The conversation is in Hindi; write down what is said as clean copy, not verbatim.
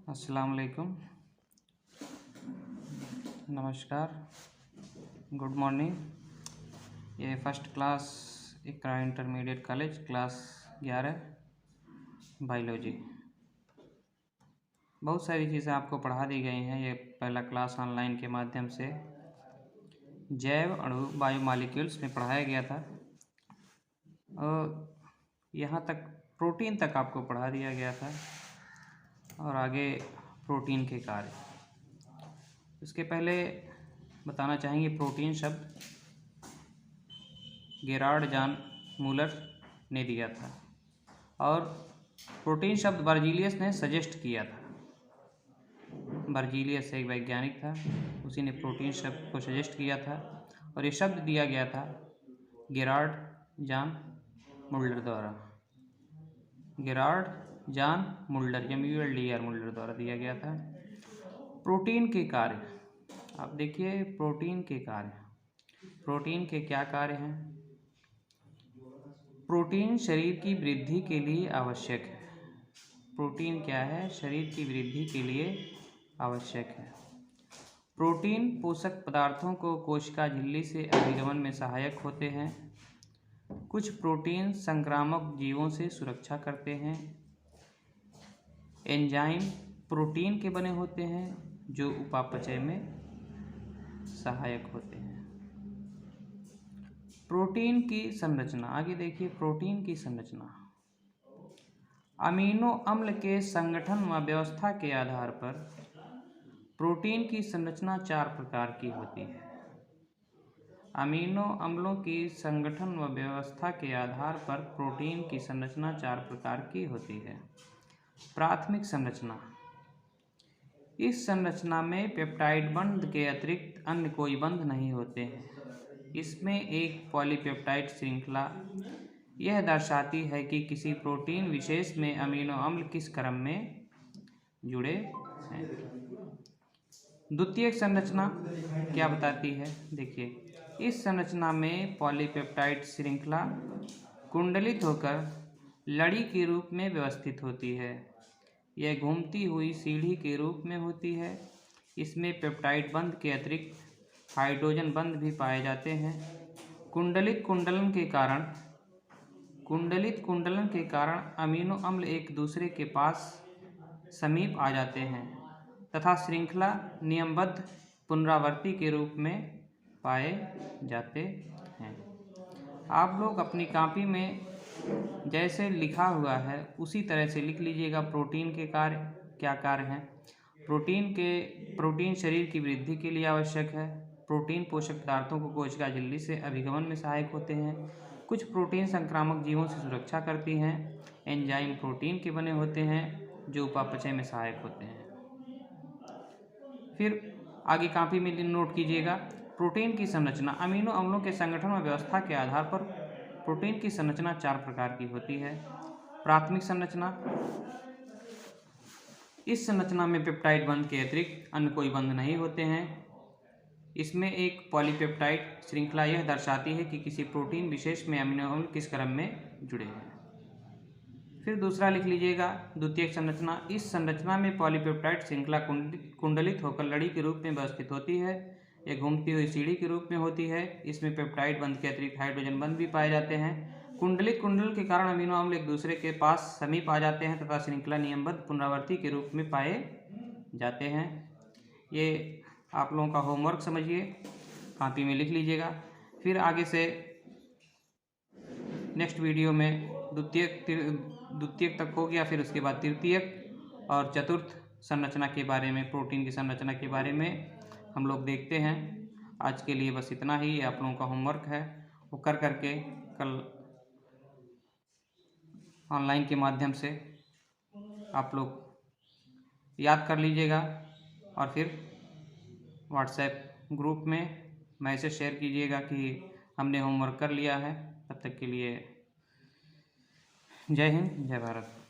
अस्सलाम वालेकुम, नमस्कार, गुड मॉर्निंग। ये फर्स्ट क्लास इकरा इंटरमीडिएट कॉलेज क्लास 11 बायोलॉजी। बहुत सारी चीज़ें आपको पढ़ा दी गई हैं। ये पहला क्लास ऑनलाइन के माध्यम से जैव अणु बायोमॉलिक्यूल्स में पढ़ाया गया था और यहाँ तक प्रोटीन तक आपको पढ़ा दिया गया था और आगे प्रोटीन के कार्य। इसके पहले बताना चाहेंगे प्रोटीन शब्द गेरार्ड जॉन मूलर ने दिया था और प्रोटीन शब्द बर्जीलियस ने सजेस्ट किया था। बर्जीलियस एक वैज्ञानिक था, उसी ने प्रोटीन शब्द को सजेस्ट किया था और ये शब्द दिया गया था गेरार्ड जॉन मुल्डर द्वारा। Gerard John Mulder MULDR Mulder द्वारा दिया गया था। प्रोटीन के कार्य, आप देखिए प्रोटीन के कार्य, प्रोटीन के क्या कार्य हैं। प्रोटीन शरीर की वृद्धि के लिए आवश्यक है। प्रोटीन क्या है? शरीर की वृद्धि के लिए आवश्यक है। प्रोटीन पोषक पदार्थों को कोशिका झिल्ली से अभिगमन में सहायक होते हैं। कुछ प्रोटीन संक्रामक जीवों से सुरक्षा करते हैं। एंजाइम प्रोटीन के बने होते हैं जो उपापचय में सहायक होते हैं। प्रोटीन की संरचना, आगे देखिए प्रोटीन की संरचना। अमीनो अम्ल के संगठन व व्यवस्था के आधार पर प्रोटीन की संरचना 4 प्रकार की होती है। अमीनो अम्लों की संगठन व व्यवस्था के आधार पर प्रोटीन की संरचना 4 प्रकार की होती है। प्राथमिक संरचना, इस संरचना में पेप्टाइड बंध के अतिरिक्त अन्य कोई बंध नहीं होते हैं। इसमें एक पॉलीपेप्टाइड श्रृंखला यह दर्शाती है कि किसी प्रोटीन विशेष में अमीनो अम्ल किस क्रम में जुड़े हैं। द्वितीयक संरचना क्या बताती है? देखिए, इस संरचना में पॉलीपेप्टाइड श्रृंखला कुंडलित होकर लड़ी के रूप में व्यवस्थित होती है। यह घूमती हुई सीढ़ी के रूप में होती है। इसमें पेप्टाइड बंध के अतिरिक्त हाइड्रोजन बंध भी पाए जाते हैं। कुंडलित कुंडलन के कारण अमीनो अम्ल एक दूसरे के पास समीप आ जाते हैं तथा श्रृंखला नियमबद्ध पुनरावृत्ति के रूप में पाए जाते हैं। आप लोग अपनी कॉपी में जैसे लिखा हुआ है उसी तरह से लिख लीजिएगा। प्रोटीन के कार्य क्या कार्य हैं। प्रोटीन शरीर की वृद्धि के लिए आवश्यक है। प्रोटीन पोषक पदार्थों को कोशिका झिल्ली से अभिगमन में सहायक होते हैं। कुछ प्रोटीन संक्रामक जीवों से सुरक्षा करती हैं। एंजाइम प्रोटीन के बने होते हैं जो उपापचय में सहायक होते हैं। फिर आगे कॉपी में नोट कीजिएगा। प्रोटीन की संरचना, अमीनो अम्लों के संगठन और व्यवस्था के आधार पर प्रोटीन की संरचना 4 प्रकार की होती है। प्राथमिक संरचना, इस संरचना में पेप्टाइड बंध के अतिरिक्त अन्य कोई बंध नहीं होते हैं। इसमें एक पॉलीपेप्टाइड श्रृंखला यह दर्शाती है कि किसी प्रोटीन विशेष में अमीनो अम्ल किस क्रम में जुड़े हैं। फिर दूसरा लिख लीजिएगा, द्वितीयक संरचना, इस संरचना में पॉलीपेप्टाइड श्रृंखला कुंडलित होकर लड़ी के रूप में व्यवस्थित होती है। यह घूमती हुई सीढ़ी के रूप में होती है। इसमें पेप्टाइड बंध के अतिरिक्त हाइड्रोजन बंध भी पाए जाते हैं। कुंडल के कारण अमीनो अम्ल एक दूसरे के पास समीप आ जाते हैं तथा श्रृंखला नियमबद्ध पुनरावृत्ति के रूप में पाए जाते हैं। ये आप लोगों का होमवर्क समझिए, कॉपी में लिख लीजिएगा। फिर आगे से नेक्स्ट वीडियो में द्वितीयक तक हो गया, फिर उसके बाद तृतीयक और चतुर्थ संरचना के बारे में, प्रोटीन की संरचना के बारे में हम लोग देखते हैं। आज के लिए बस इतना ही आप लोगों का होमवर्क है, वो कर करके कल ऑनलाइन के माध्यम से आप लोग याद कर लीजिएगा और फिर व्हाट्सएप ग्रुप में मैसेज शेयर कीजिएगा कि हमने होमवर्क कर लिया है। तब तक के लिए जय हिंद, जय भारत।